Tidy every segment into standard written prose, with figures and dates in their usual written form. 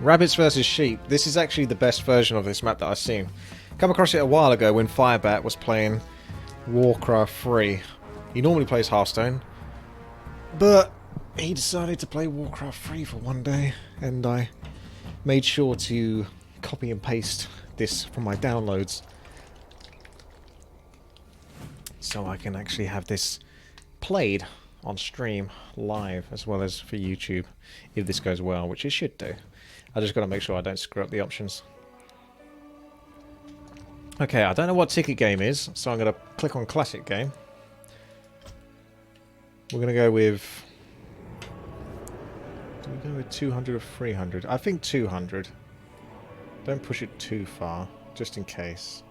Rabbits versus sheep. This is actually the best version of this map that I've seen. Come across it a while ago when Firebat was playing Warcraft 3. He normally plays Hearthstone, but he decided to play Warcraft 3 for one day, and I made sure to copy and paste this from my downloads so I can actually have this played on stream live as well as for YouTube if this goes well, which it should do. I just got to make sure I don't screw up the options. Okay, I don't know what ticket game is, so I'm going to click on classic game. We're going to go with... Do we go with 200 or 300? I think 200. Don't push it too far, just in case.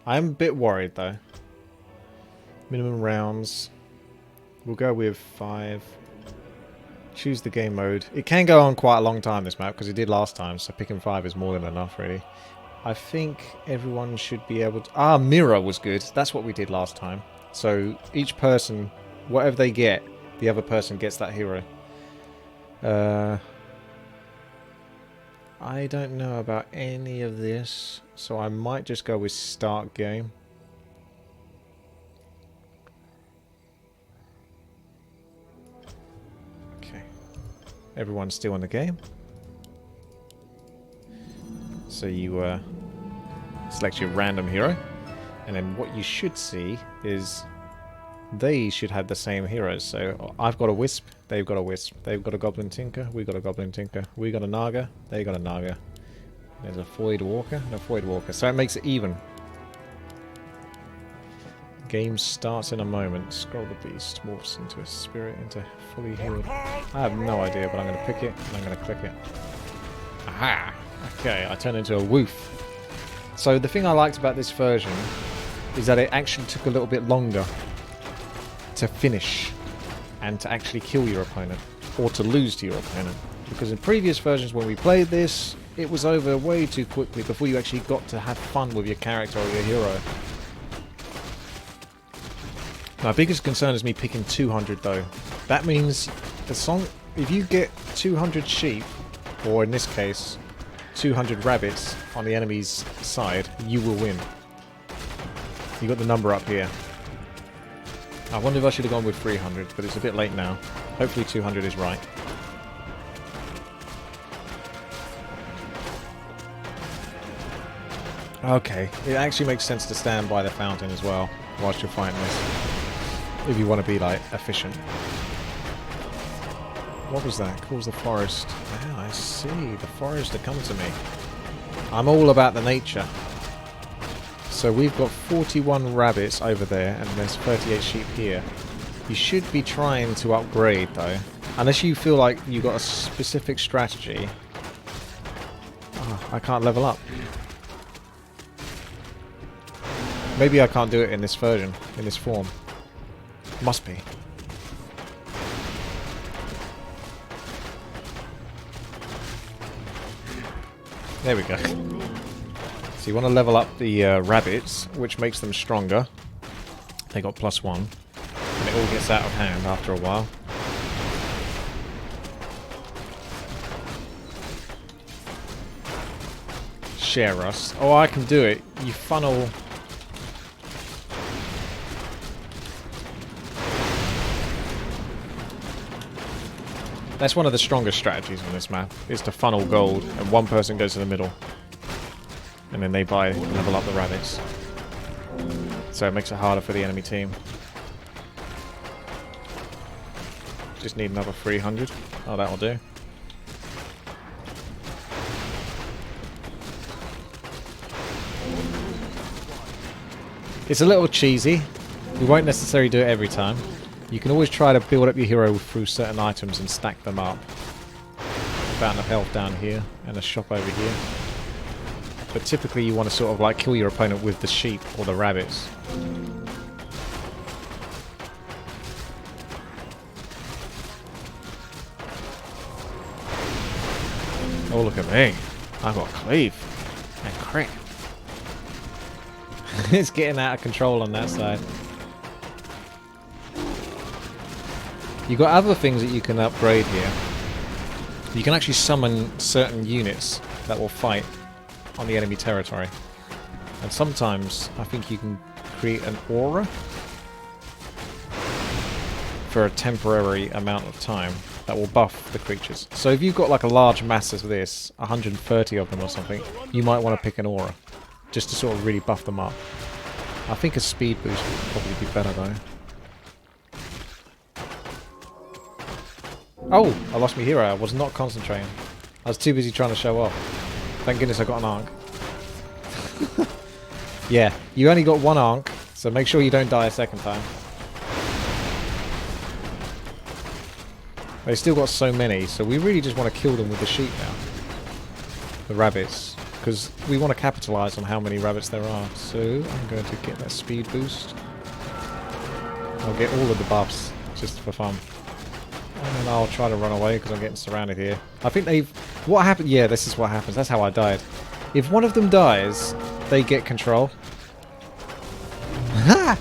I am a bit worried though. Minimum rounds. We'll go with 5. Choose the game mode. It can go on quite a long time, this map, because it did last time, so picking 5 is more than enough, really. I think everyone should be able to... Ah, mirror was good. That's what we did last time. So each person, whatever they get, the other person gets that hero. I don't know about any of this, so I might just go with start game. Okay. Everyone's still in the game. So you select your random hero, and then what you should see is they should have the same heroes. So I've got a Wisp, they've got a Wisp, they've got a Goblin Tinker, we got a Goblin Tinker, we got a Naga, they got a Naga. There's a Void Walker and a Void Walker, so it makes it even. Game starts in a moment. Scroll the beast, morphs into a spirit, into fully healed. I have no idea, but I'm going to pick it and I'm going to click it. Aha! Okay, I turn into a Woof. So the thing I liked about this version is that it actually took a little bit longer to finish and to actually kill your opponent, or to lose to your opponent. Because in previous versions when we played this, it was over way too quickly before you actually got to have fun with your character or your hero. My biggest concern is me picking 200 though. That means the song, if you get 200 sheep, or in this case 200 rabbits on the enemy's side, you will win. You got the number up here. I wonder if I should have gone with 300, but it's a bit late now. Hopefully 200 is right. Okay, it actually makes sense to stand by the fountain as well whilst you're fighting this, if you want to be like efficient. What was that? Calls the forest. Ah, I see. The forest are coming to me. I'm all about the nature. So we've got 41 rabbits over there, and there's 38 sheep here. You should be trying to upgrade though, unless you feel like you've got a specific strategy. Oh, I can't level up. Maybe I can't do it in this version, in this form. Must be. There we go. So you want to level up the rabbits, which makes them stronger. They got +1. And it all gets out of hand after a while. Share us. Oh, I can do it. You funnel... That's one of the strongest strategies on this map, is to funnel gold, and one person goes to the middle. And then they buy and level up the rabbits. So it makes it harder for the enemy team. Just need another 300. Oh, that'll do. It's a little cheesy. We won't necessarily do it every time. You can always try to build up your hero through certain items and stack them up. Fountain of health down here, and a shop over here. But typically you want to sort of like kill your opponent with the sheep or the rabbits. Oh, look at me. I've got cleave and crit. It's getting out of control on that side. You got other things that you can upgrade here. You can actually summon certain units that will fight on the enemy territory. And sometimes I think you can create an aura for a temporary amount of time that will buff the creatures. So if you've got like a large mass of this, 130 of them or something, you might want to pick an aura just to sort of really buff them up. I think a speed boost would probably be better though. Oh! I lost my hero. I was not concentrating. I was too busy trying to show off. Thank goodness I got an Ankh. Yeah, you only got one Ankh, so make sure you don't die a second time. They've still got so many, so we really just want to kill them with the sheep now. The rabbits. Because we want to capitalise on how many rabbits there are. So I'm going to get that speed boost. I'll get all of the buffs, just for fun. And then I'll try to run away because I'm getting surrounded here. I think they've... What happened? Yeah, this is what happens. That's how I died. If one of them dies, they get control. Ha!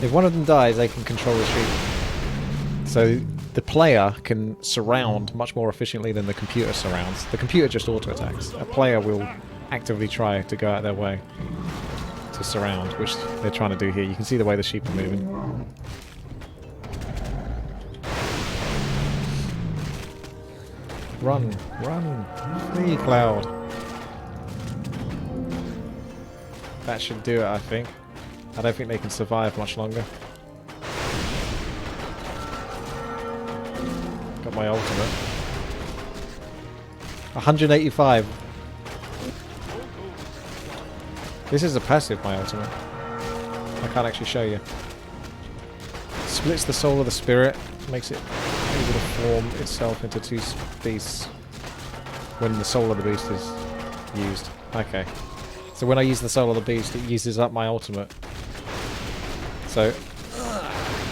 If one of them dies, they can control the sheep. So the player can surround much more efficiently than the computer surrounds. The computer just auto-attacks. A player will actively try to go out their way to surround, which they're trying to do here. You can see the way the sheep are moving. Run! Run! Flee, Cloud! That should do it, I think. I don't think they can survive much longer. Got my ultimate. 185. This is a passive, my ultimate. I can't actually show you. Splits the soul of the spirit, makes it able to form itself into two beasts when the soul of the beast is used. Okay. So when I use the soul of the beast, it uses up my ultimate. So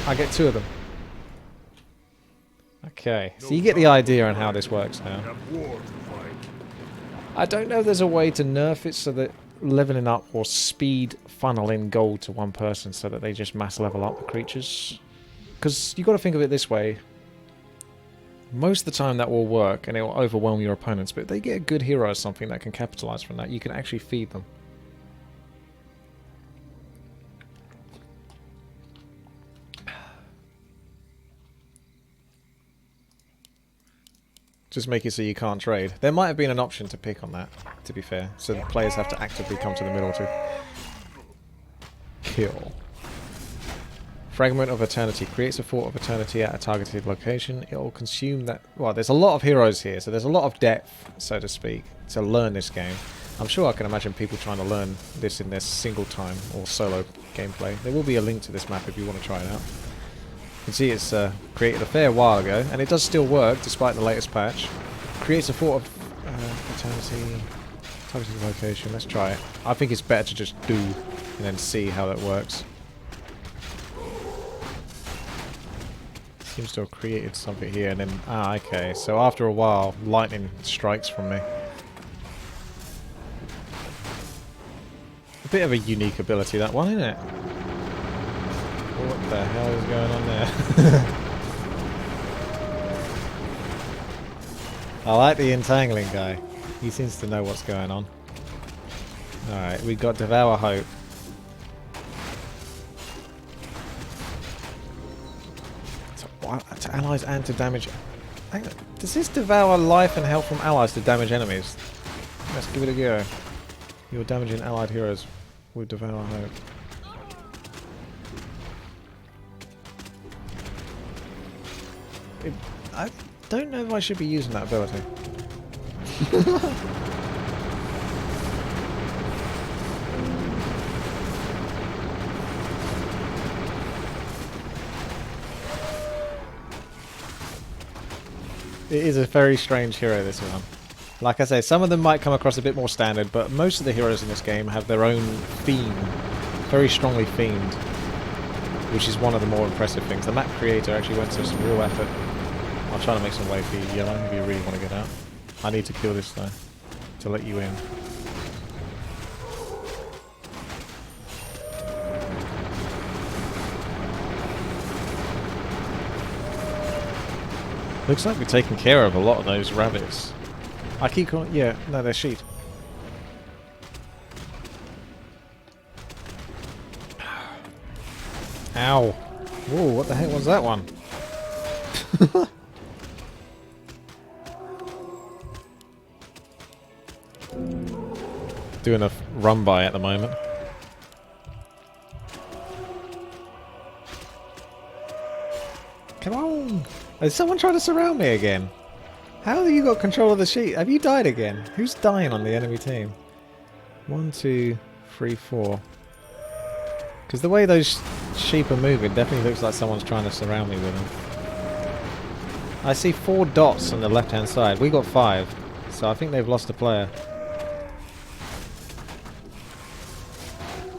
I get two of them. Okay, so you get the idea on how this works now. I don't know if there's a way to nerf it so that leveling up or speed funneling gold to one person so that they just mass level up the creatures. Because you've got to think of it this way. Most of the time that will work and it will overwhelm your opponents, but if they get a good hero or something that can capitalize from that, you can actually feed them. Just make it so you can't trade. There might have been an option to pick on that, to be fair. So the players have to actively come to the middle to kill. Fragment of Eternity. Creates a Fort of Eternity at a targeted location. It will consume that... Well, there's a lot of heroes here, so there's a lot of depth, so to speak, to learn this game. I'm sure I can imagine people trying to learn this in their single time or solo gameplay. There will be a link to this map if you want to try it out. You can see it's created a fair while ago, and it does still work despite the latest patch. Creates a Fort of Eternity, targeted location. Let's try it. I think it's better to just do and then see how that works. Seems to have created something here, and then okay. So after a while, lightning strikes from me. A bit of a unique ability, that one, isn't it? What the hell is going on there? I like the entangling guy. He seems to know what's going on. Alright, we got Devour Hope. To allies and to damage... Hang on. Does this devour life and health from allies to damage enemies? Let's give it a go. You're damaging allied heroes with Devour Hope. I don't know if I should be using that ability. It is a very strange hero, this one. Like I say, some of them might come across a bit more standard, but most of the heroes in this game have their own theme. Very strongly themed. Which is one of the more impressive things. The map creator actually went to some real effort. I'll try to make some way for you, Yellow, if you really want to get out. I need to kill this, though, to let you in. Looks like we're taking care of a lot of those rabbits. I keep calling... Yeah, no, they're sheep. Ow. Whoa, what the heck was that one? Doing a run by at the moment. Come on! Is someone trying to surround me again? How have you got control of the sheep? Have you died again? Who's dying on the enemy team? 1, 2, 3, 4. Because the way those sheep are moving definitely looks like someone's trying to surround me with them. I see 4 dots on the left hand side. We got 5. So I think they've lost a player.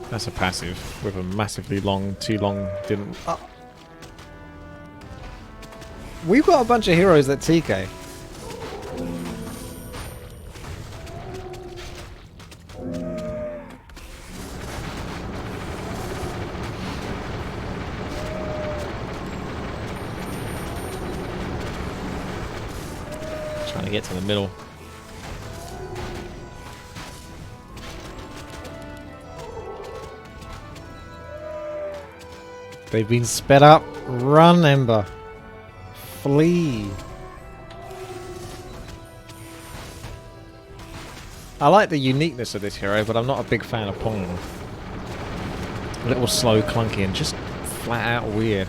That's a passive with a massively long, too long, didn't... Oh. We've got a bunch of heroes that TK. Trying to get to the middle. They've been sped up. Run, Ember. Flee. I like the uniqueness of this hero, but I'm not a big fan of Pong. A little slow, clunky, and just flat out weird.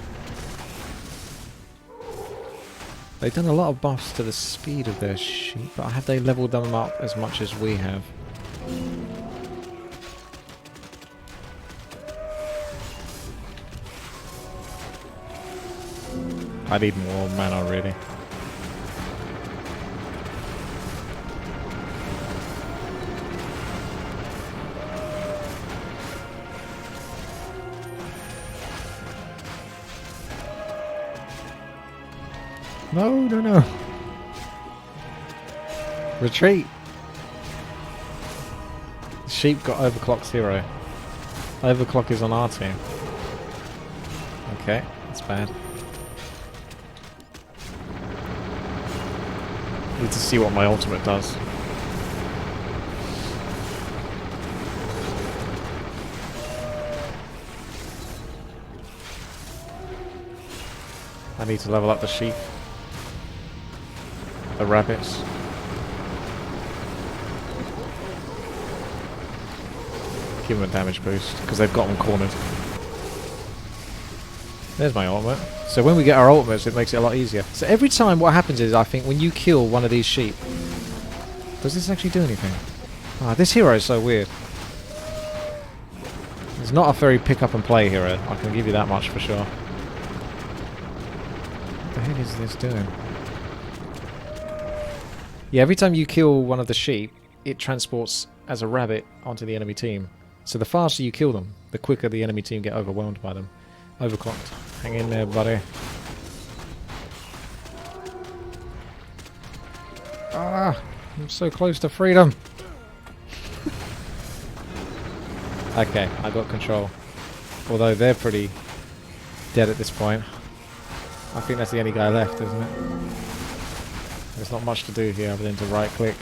They've done a lot of buffs to the speed of their sheep, but have they leveled them up as much as we have? I need more mana, really. No, no, no. Retreat. Sheep got Overclock's hero. Overclock is on our team. Okay, that's bad. Need to see what my ultimate does. I need to level up the sheep. The rabbits. Give them a damage boost, because they've got them cornered. There's my ultimate. So when we get our ultimates, it makes it a lot easier. So every time what happens is, I think, when you kill one of these sheep... Does this actually do anything? Ah, this hero is so weird. It's not a very pick up and play hero, I can give you that much for sure. What the heck is this doing? Yeah, every time you kill one of the sheep, it transports as a rabbit onto the enemy team. So the faster you kill them, the quicker the enemy team get overwhelmed by them. Overclocked. Hang in there, buddy. Ah, I'm so close to freedom. Okay, I got control. Although they're pretty dead at this point. I think that's the only guy left, isn't it? There's not much to do here other than to right click.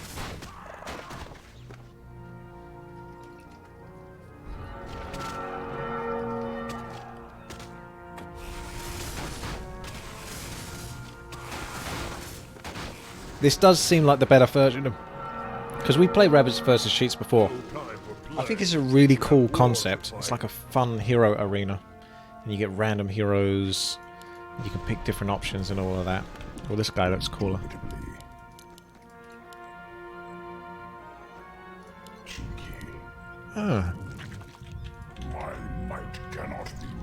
This does seem like the better version of... Because we played rabbits versus sheeps before. I think it's a really cool concept. It's like a fun hero arena. And you get random heroes. You can pick different options and all of that. Well, this guy looks cooler. Ah.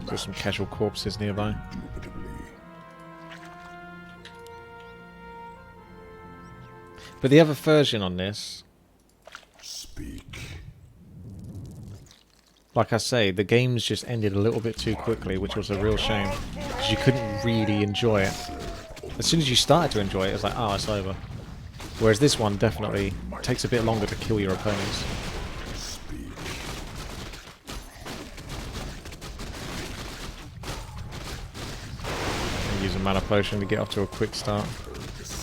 There's some casual corpses nearby. But the other version on this... Speak. Like I say, the games just ended a little bit too quickly, which was a real shame. Because you couldn't really enjoy it. As soon as you started to enjoy it, it was like, oh, it's over. Whereas this one definitely takes a bit longer to kill your opponents. Use a mana potion to get off to a quick start.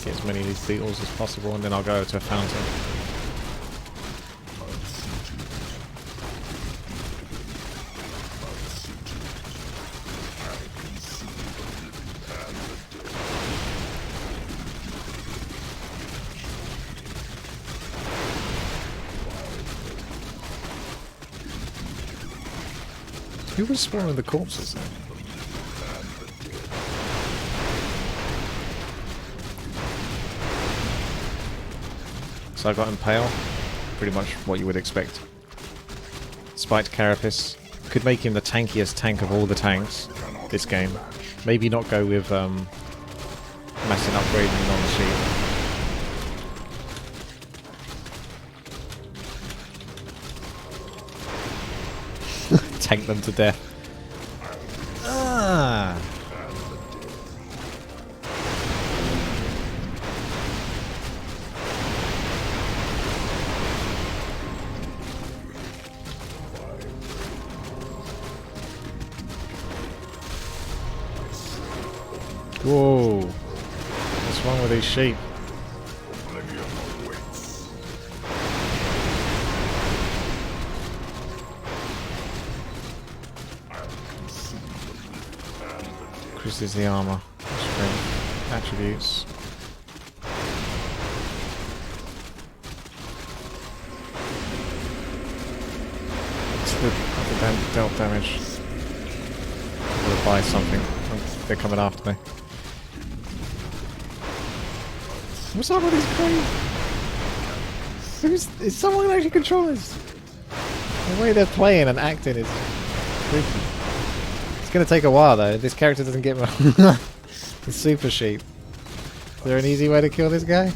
Get as many of these beetles as possible, and then I'll go to a fountain. Who was spawning the corpses then? So I got Impale. Pretty much what you would expect. Spiked Carapace. Could make him the tankiest tank of all the tanks this game. Maybe not go with massive upgrading on the sheep. Tank them to death. Ah. Whoa. What's wrong with these sheep? Increases the armor. Strength. Attributes. What's the dealt damage? I'm gonna buy something. They're coming after me. What's up with these cranes? Is someone actually controlling this? The way they're playing and acting is creepy. It's gonna take a while though. This character doesn't get the super sheep. Is there an easy way to kill this guy?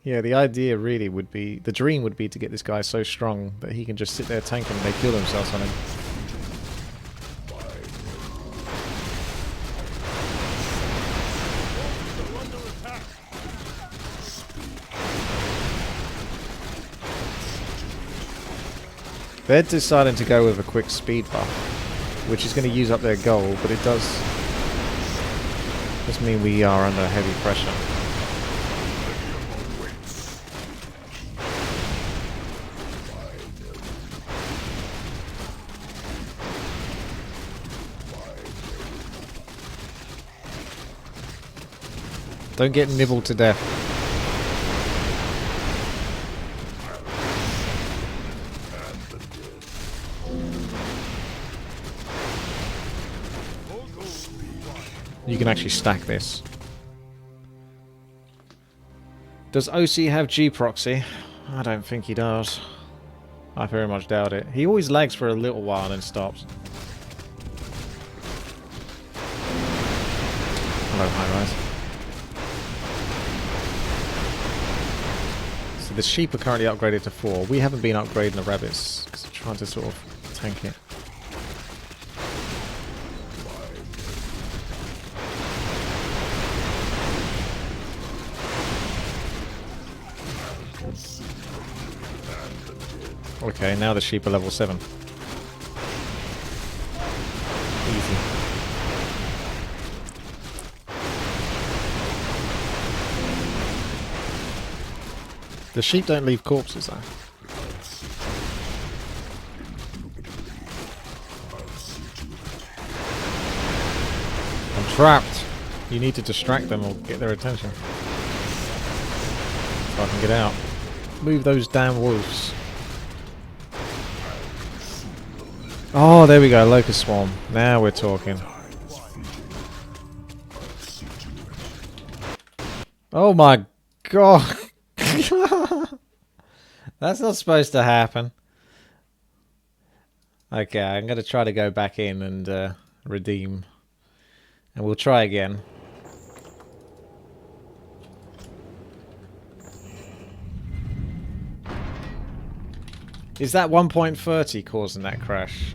Yeah, the idea really would be, the dream would be to get this guy so strong that he can just sit there tanking and they kill themselves on him. They're deciding to go with a quick speed buff, which is going to use up their gold, but it does mean we are under heavy pressure. Don't get nibbled to death. You can actually stack this. Does OC have G proxy? I don't think he does. I very much doubt it. He always lags for a little while and then stops. Hello, hi guys. So the sheep are currently upgraded to 4. We haven't been upgrading the rabbits because I'm trying to sort of tank it. Okay, now the sheep are level 7. Easy. The sheep don't leave corpses though. I'm trapped. You need to distract them or get their attention. So I can get out. Move those damn wolves. Oh, there we go, Locust Swarm. Now we're talking. Oh my god! That's not supposed to happen. Okay, I'm going to try to go back in and redeem. And we'll try again. Is that 1.30 causing that crash?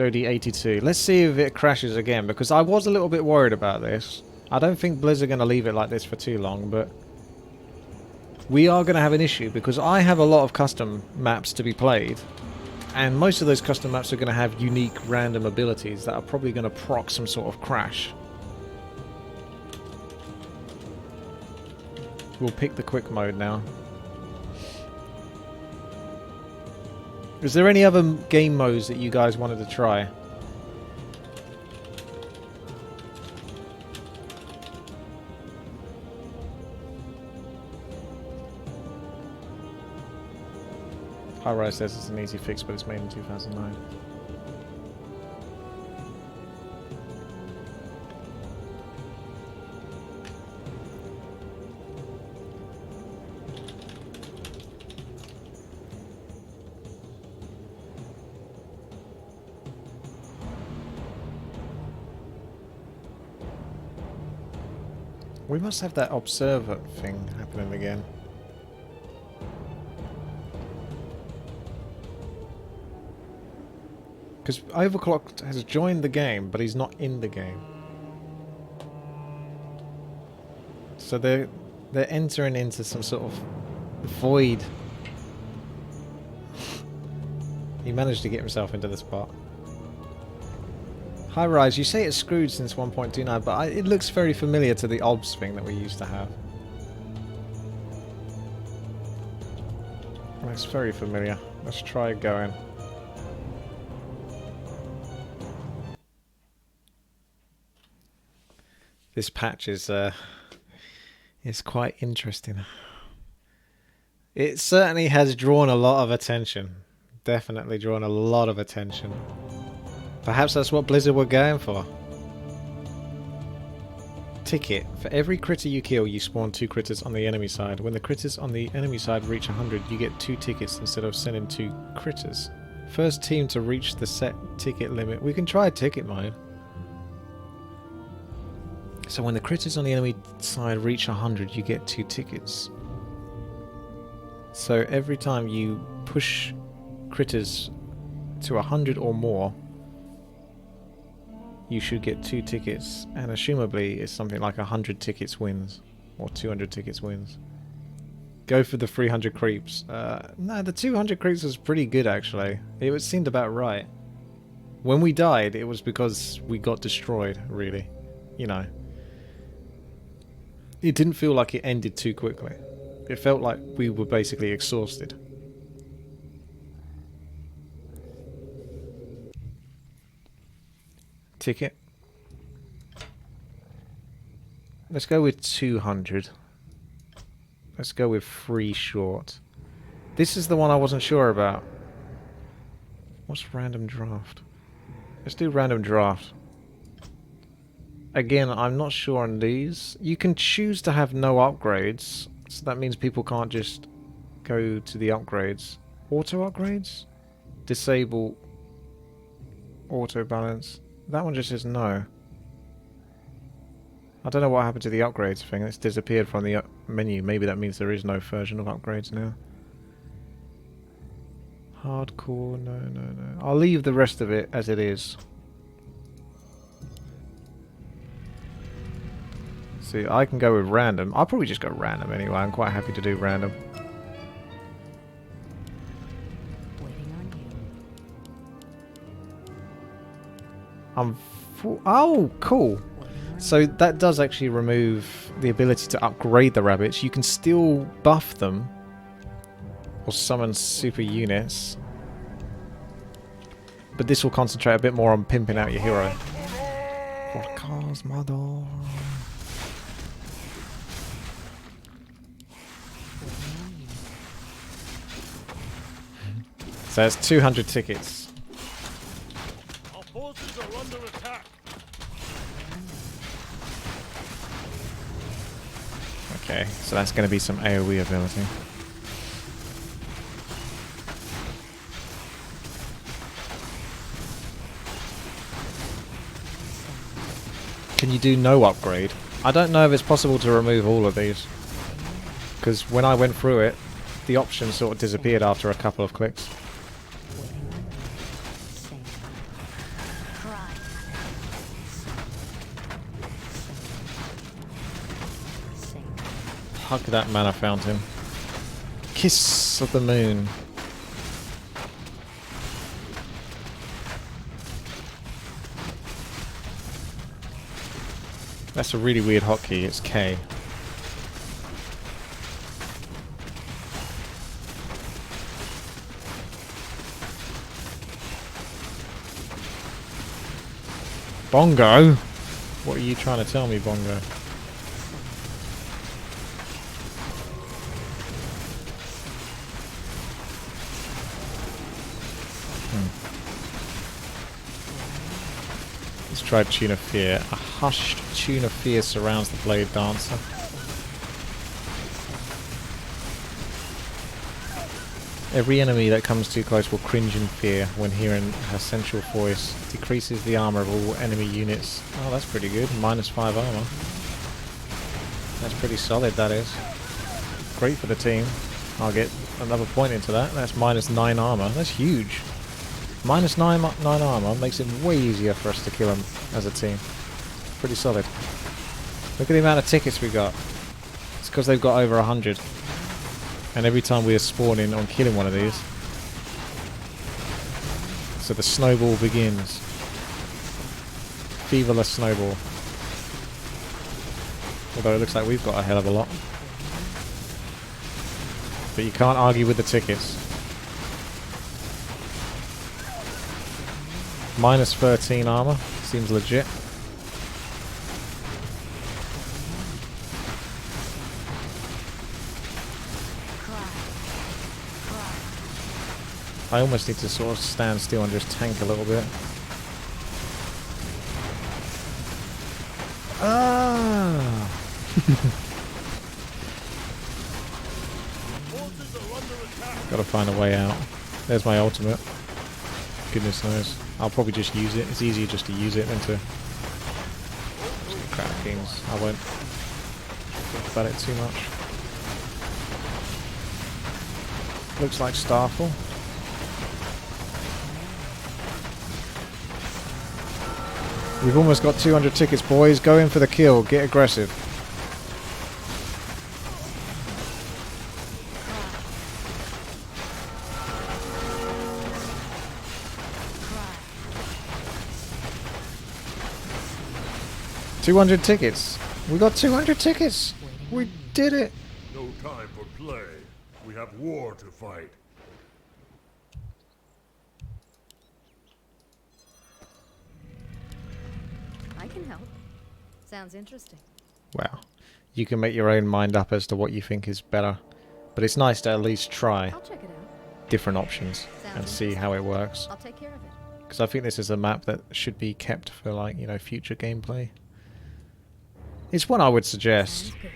Jody 82. Let's see if it crashes again, because I was a little bit worried about this. I don't think Blizzard are going to leave it like this for too long, but we are going to have an issue because I have a lot of custom maps to be played, and most of those custom maps are going to have unique random abilities that are probably going to proc some sort of crash. We'll pick the quick mode now. Is there any other game modes that you guys wanted to try? High Rise says it's an easy fix, but it's made in 2009. We must have that observer thing happening again. Because Overclocked has joined the game, but he's not in the game. So they're entering into some sort of void. He managed to get himself into the spot. High Rise, you say it's screwed since 1.29, but it looks very familiar to the OBS thing that we used to have. It's very familiar. Let's try going. This patch is quite interesting. It certainly has drawn a lot of attention. Definitely drawn a lot of attention. Perhaps that's what Blizzard were going for. Ticket. For every critter you kill, you spawn 2 critters on the enemy side. When the critters on the enemy side reach 100, you get 2 tickets instead of sending 2 critters. First team to reach the set ticket limit. We can try ticket mode. So when the critters on the enemy side reach 100, you get 2 tickets. So every time you push critters to 100 or more, you should get 2 tickets, and assumably it's something like 100 tickets wins, or 200 tickets wins. Go for the 300 creeps. No, the 200 creeps was pretty good actually. It seemed about right. When we died, it was because we got destroyed, really. You know. It didn't feel like it ended too quickly. It felt like we were basically exhausted. Ticket. Let's go with 200. Let's go with 3 short. This is the one I wasn't sure about. What's random draft? Let's do random draft. Again, I'm not sure on these. You can choose to have no upgrades, so that means people can't just go to the upgrades. Auto upgrades? Disable auto balance. That one just says no. I don't know what happened to the upgrades thing. It's disappeared from the menu. Maybe that means there is no version of upgrades now. Hardcore, no. I'll leave the rest of it as it is. See, I can go with random. I'll probably just go random anyway. I'm quite happy to do random. Oh, cool. So that does actually remove the ability to upgrade the rabbits. You can still buff them or summon super units, but this will concentrate a bit more on pimping out your hero. What cars, mother? So it's 200 tickets. Our forces are under attack. Okay, so that's going to be some AoE ability. Can you do no upgrade? I don't know if it's possible to remove all of these, because when I went through it, the option sort of disappeared after a couple of clicks. hug that mana fountain. Kiss of the moon. That's a really weird hotkey. It's K. Bongo? What are you trying to tell me, Bongo? Let's try Tune of Fear. A hushed tune of fear surrounds the Blade Dancer. Every enemy that comes too close will cringe in fear when hearing her sensual voice. Decreases the armor of all enemy units. Oh, that's pretty good. -5 armor. That's pretty solid, that is. Great for the team. I'll get another point into that. That's -9 armor. That's huge. -9 armor makes it way easier for us to kill them as a team. Pretty solid. Look at the amount of tickets we got. It's because they've got over 100. And every time we are spawning on killing one of these. So the snowball begins. Feverless snowball. Although it looks like we've got a hell of a lot. But you can't argue with the tickets. -13 armor. Seems legit. I almost need to sort of stand still and just tank a little bit. Ah! Gotta find a way out. There's my ultimate. Goodness knows. I'll probably just use it. It's easier just to use it than to crap kings. I won't think about it too much. Looks like Starfall. We've almost got 200 tickets, boys. Go in for the kill. Get aggressive. $200 tickets. We got 200 tickets. We did it. No time for play. We have war to fight. I can help. Sounds interesting. Wow. You can make your own mind up as to what you think is better. But it's nice to at least try I'll check it out. different options and see how it works. I'll take care of it. Because I think this is a map that should be kept for, like, you know, future gameplay. It's one I would suggest Sounds good.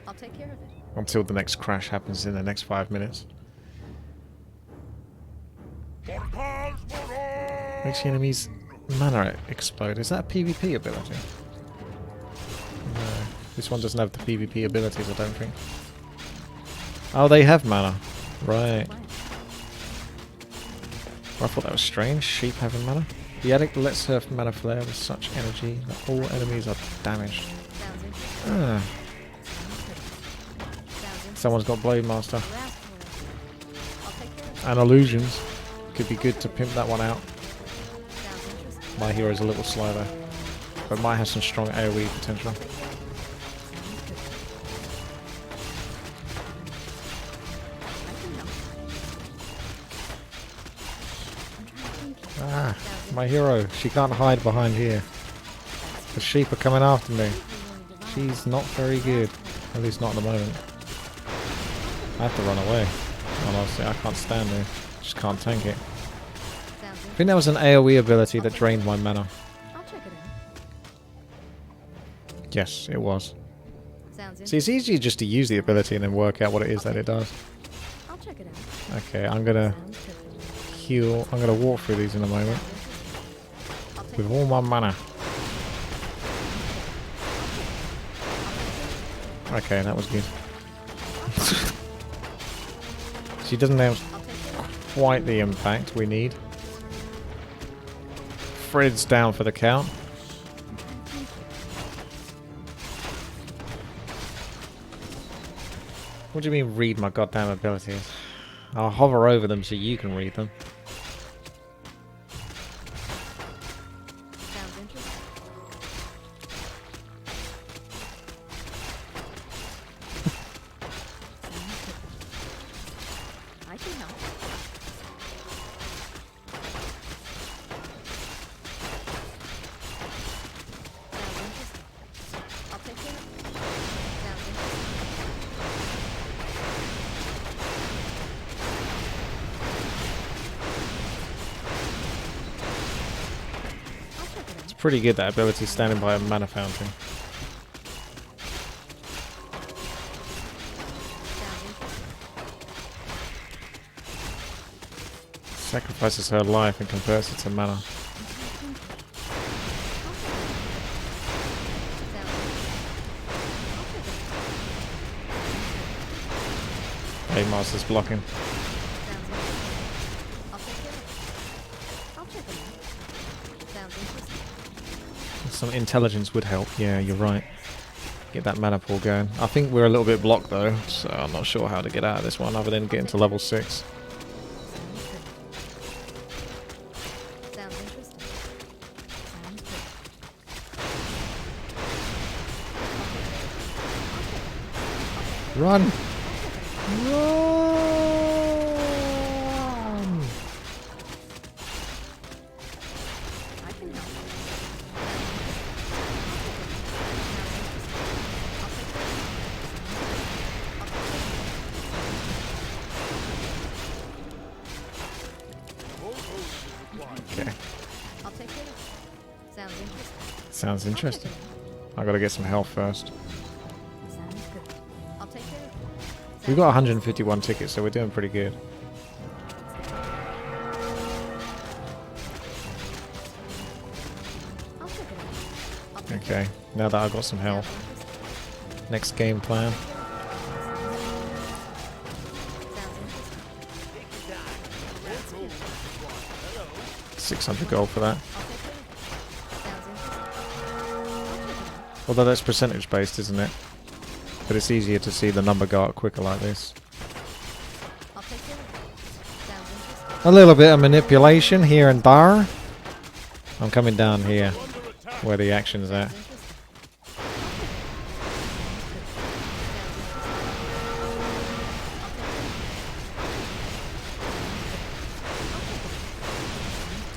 I'll take care of it. until the next crash happens in the next 5 minutes. Makes the enemies mana explode. Is that a PvP ability? No. This one doesn't have the PvP abilities, I don't think. Oh, they have mana. Right. I thought that was strange. Sheep having mana. The addict lets her mana flare with such energy that all enemies are damaged. Sounds interesting. Ah. Someone's got Blade Master. You asked for it. I'll take care of it. And illusions. Could be good to pimp that one out. Sounds interesting. My hero's a little slow though. But might have some strong AoE potential. Sounds good. I can help. I'm trying to think. Ah, my hero. She can't hide behind here. The sheep are coming after me. She's not very good. At least not at the moment. I have to run away. Honestly, I can't stand there. Just can't tank it. Sounds I think that was an AoE ability that drained my mana. I'll check it out. Yes, it was. Sounds See, it's interesting. easier just to use the ability and then work out what it is that it does. I'll check it out. Okay, I'm gonna Sounds good. heal. I'm gonna walk through these in a moment. I'll take With all my mana. Okay, that was good. She doesn't have I'll take care of it. quite the impact we need. Fred's down for the count. What do you mean read my goddamn abilities? I'll hover over them so you can read them. Sounds interesting. I can help. Sounds interesting. I'll take care of it. Sounds interesting. I'll check it out. It's pretty good, that ability, standing by a mana fountain. Sounds interesting. Sacrifices her life and converts it to mana. Sounds interesting. I'll check it out. Hey, Master's blocking. Sounds interesting. I'll take care of it. I'll check it out. Sounds interesting. Some intelligence would help. Yeah, you're right. Get that mana pool going. I think we're a little bit blocked though, so I'm not sure how to get out of this one other than getting to level 6. Sounds interesting. Sounds good. Run! Run! I can help. Okay, I'll take care of it. Sounds interesting. sounds interesting. I gotta get some health first. Sounds good. I'll take care of it. We've got 151 tickets, so we're doing pretty good. I'll check it out. I'll take Okay, now that I've got some health. Next game plan. Sounds interesting. 600 gold for that. I'll take care of it. Sounds interesting. I'll check it out. Although that's percentage based, isn't it? But it's easier to see the number go up quicker like this. I'll take care of it. Sounds interesting. A little bit of manipulation here and there. I'm coming down here Under attack. where the action's at. Sounds interesting.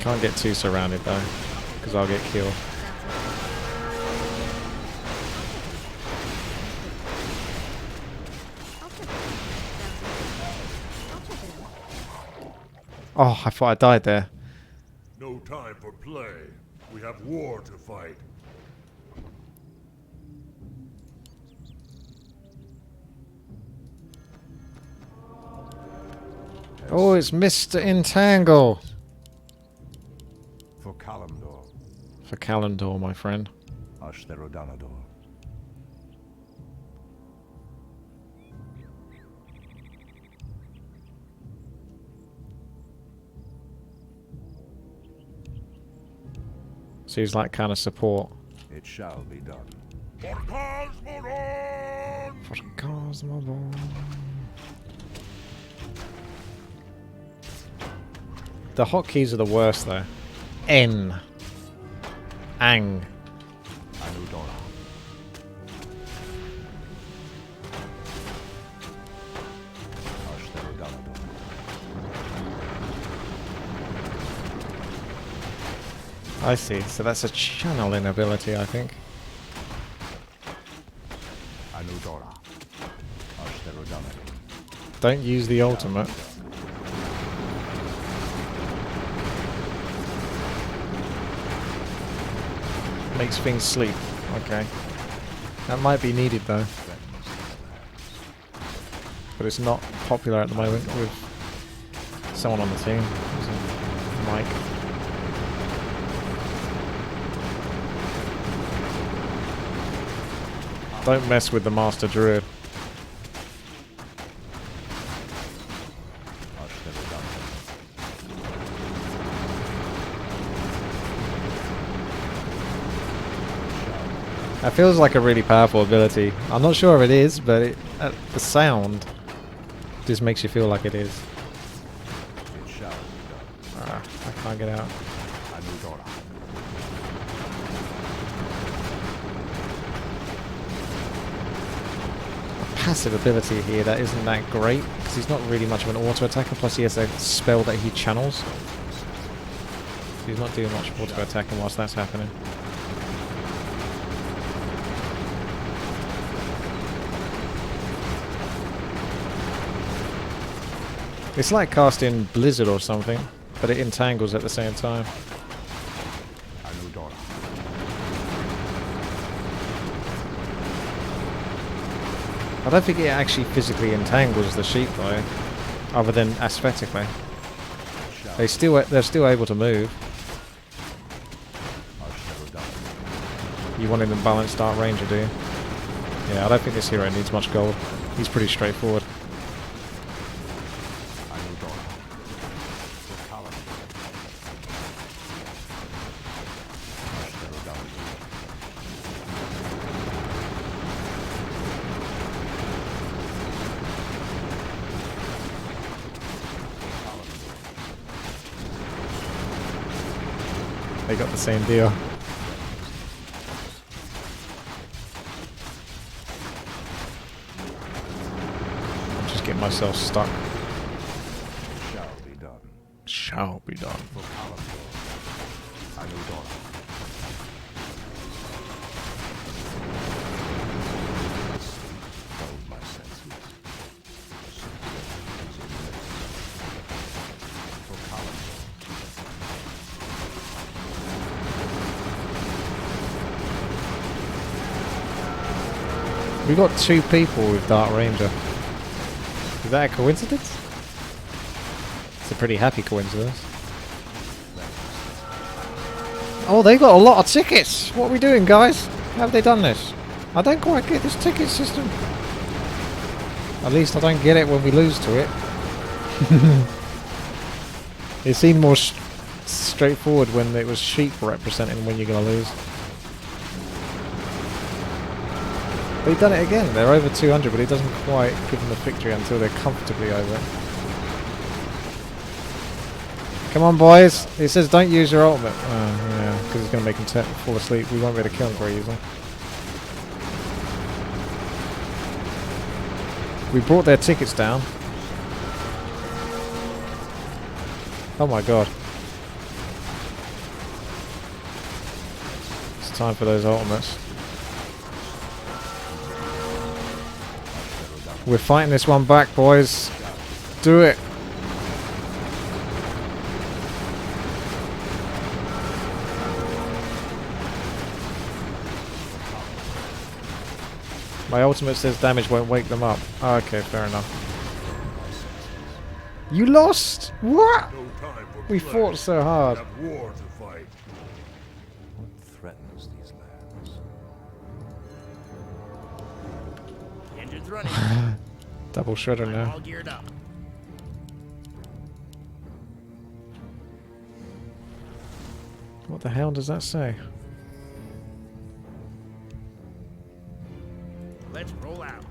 Can't get too surrounded though, because I'll get killed. Oh, I thought I died there. No time for play. We have war to fight. Oh, it's Mr. Entangle. For Kalimdor, For Kalimdor, my friend. Ashtherodanador. So he's like kind of support. It shall be done. For Cosmodon! For Cosmodon. The hotkeys are the worst though. N. Ang. Anudora. Ashtherodanador. I see. So that's a channeling ability, I think. Anudora. Ashtherodanador. Don't use the ultimate. Makes things sleep. Okay. That might be needed though. But it's not popular at the moment with someone on the team. Mike. Don't mess with the Master Druid. That feels like a really powerful ability. I'm not sure if it is, but the sound just makes you feel like it is. It shall be done. I can't get out. I know Dora. Passive ability here that isn't that great because he's not really much of an auto attacker, plus he has a spell that he channels. So he's not doing much auto attacking whilst that's happening. It's like casting Blizzard or something, but it entangles at the same time. I know Dora. I don't think it actually physically entangles the sheep though, other than aesthetically. They're still able to move. You want him in balanced Dark Ranger, do you? Yeah, I don't think this hero needs much gold. He's pretty straightforward. I know Dora. For Callum. They got the same deal. I'm just getting myself stuck. Shall be done. Shall be done. For Callum. I know Dora. Hold my senses. For Callum. We got 2 people with Dark Ranger. Is that a coincidence? It's a pretty happy coincidence. Oh, they got a lot of tickets! What are we doing, guys? How have they done this? I don't quite get this ticket system. At least I don't get it when we lose to it. It seemed more straightforward when it was sheep representing when you're going to lose. They've done it again. They're over 200, but it doesn't quite give them the victory until they're comfortably over it. Come on, boys. It says don't use your ultimate. Yeah, because it's going to make them fall asleep. We won't be able to kill them very easily. We brought their tickets down. Oh my god. It's time for those ultimates. We're fighting this one back, boys. Do it. My ultimate says damage won't wake them up. Oh, okay, fair enough. You lost? What? No time for We play. fought so hard. Have war to fight. What threatens these lands? Engines running. Double shredder now. All geared up. What the hell does that say? Let's roll out.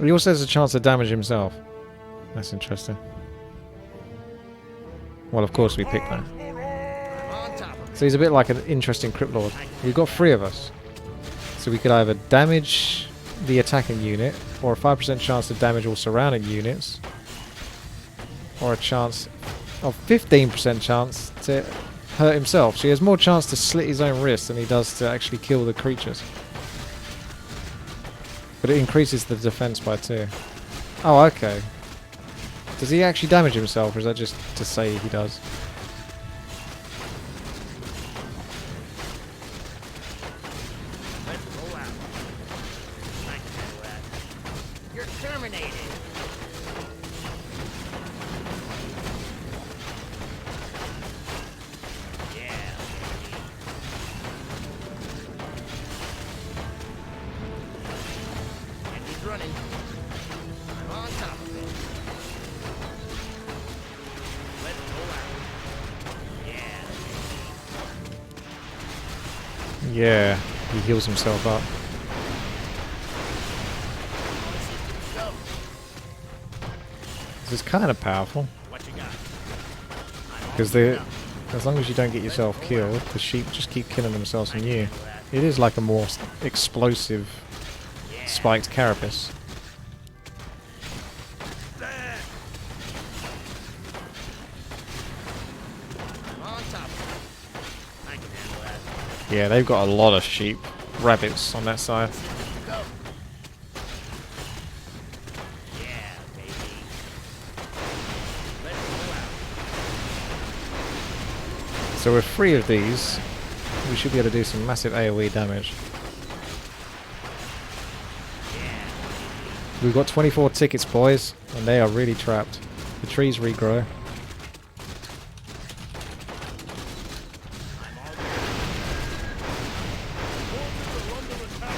He also has a chance to damage himself. That's interesting. Well, of course we picked that. On top of it. So he's a bit like an interesting Crypt Lord. We've got 3 of us. So we could either damage the attacking unit, or a 5% chance to damage all surrounding units, or a chance of 15% chance to hurt himself. So he has more chance to slit his own wrist than he does to actually kill the creatures. But it increases the defense by 2. Oh, okay. Does he actually damage himself, or is that just to say he does? Let's roll out. I can handle that. You're terminated. Yeah. Engines running. I'm on top of it. Let's roll out. Yeah. Yeah, he heals himself up. This is kind of powerful. What you got? Because as long as you don't get yourself killed, the sheep just keep killing themselves on you. It is like a more explosive spiked carapace. On top of it. I can handle that. Yeah, they've got a lot of sheep, rabbits on that side. Go. Yeah, baby. Let it go out. So with 3 of these, we should be able to do some massive AoE damage. We've got 24 tickets, boys, and they are really trapped. The trees regrow. Forces are under attack.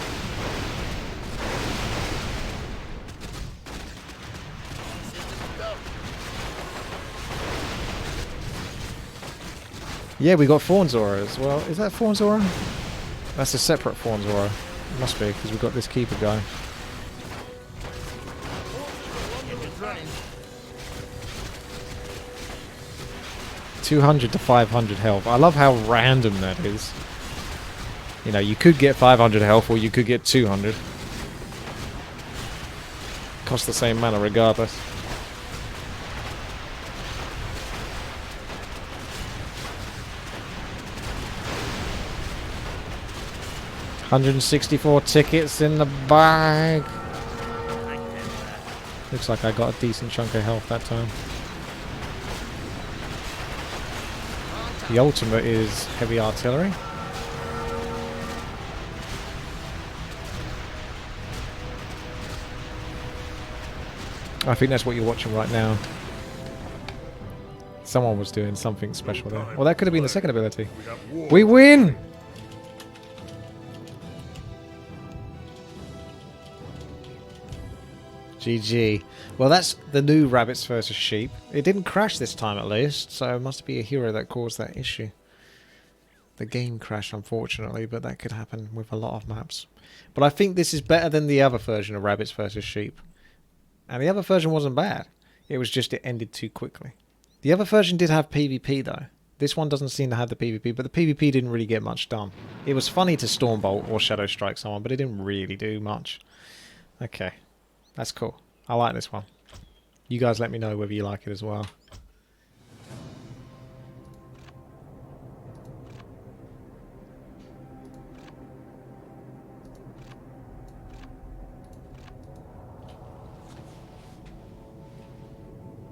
Yeah, we got Fawn Zora as well. Is that Fawn Zora? That's a separate Fawn Zora. It must be, because we've got this Keeper guy. 200 to 500 health. I love how random that is. You know, you could get 500 health or you could get 200. Cost the same mana regardless. $164 tickets in the bag. Looks like I got a decent chunk of health that time. The ultimate is heavy artillery. I think that's what you're watching right now. Someone was doing something special there. Well, that could have been the second ability. We win! GG. Well, that's the new rabbits versus sheep. It didn't crash this time at least, so it must be a hero that caused that issue. The game crashed, unfortunately, but that could happen with a lot of maps. But I think this is better than the other version of rabbits versus sheep. And the other version wasn't bad. It was just it ended too quickly. The other version did have PvP though. This one doesn't seem to have the PvP, but the PvP didn't really get much done. It was funny to Stormbolt or Shadow Strike someone, but it didn't really do much. Okay. That's cool. I like this one. You guys let me know whether you like it as well.